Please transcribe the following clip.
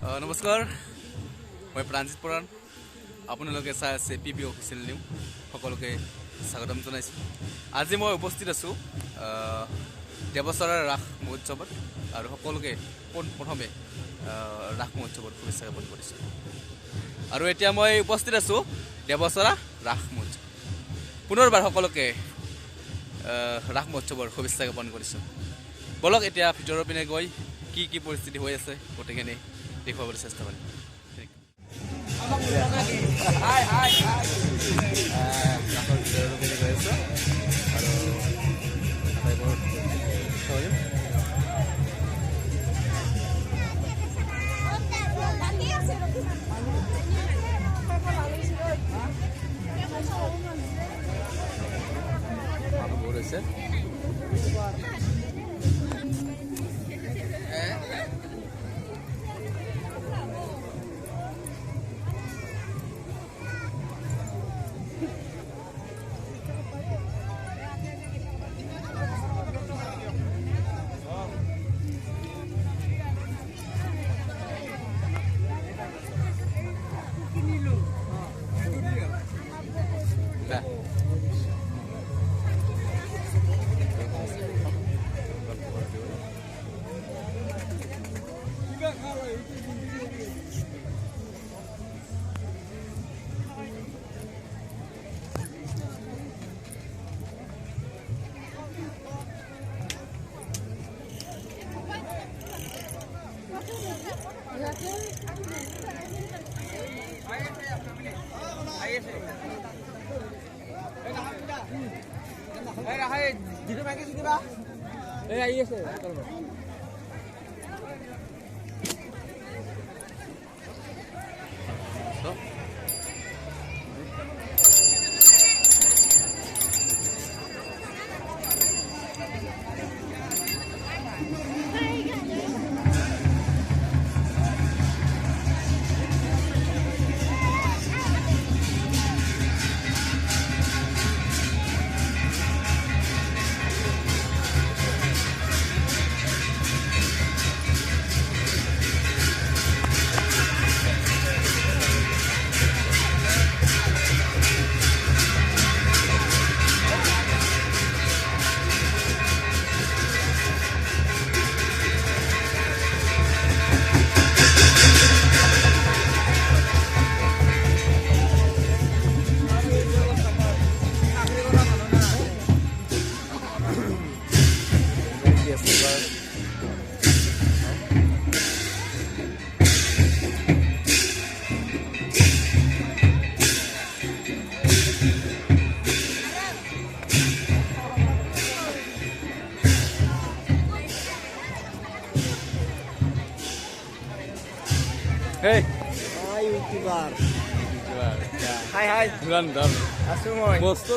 নমস্কাৰ, মই প্ৰাঞ্জিত পৰাণ। আপোনালোকে চাই আছে পিপি অফিচিয়েল নিউজ। সকলোকে স্বাগতম জনাইছোঁ। আজি মই উপস্থিত আছোঁ দেৱচৰাৰ ৰাস মহোৎসৱত আৰু সকলোকে পোনপ্ৰথমে ৰাস মহোৎসৱত শুভেচ্ছা জ্ঞাপন কৰিছোঁ। আৰু এতিয়া মই উপস্থিত আছোঁ দেৱচৰা ৰাস মহোৎসৱ। পুনৰবাৰ সকলোকে ৰাস মহোৎসৱৰ শুভেচ্ছা জ্ঞাপন কৰিছোঁ। বলক এতিয়া ভিতৰৰ পিনে গৈ কি পৰিস্থিতি হৈ আছে গোটেইখিনি দেখুৱাবলৈ চেষ্টা কৰিম। ৰাসৰ ভিতৰৰ পিনে গৈ আছোঁ আৰু বহুত হৈছে। Hey. YouTuber. YouTuber. Hai. Durandar. Asu moi. Mosto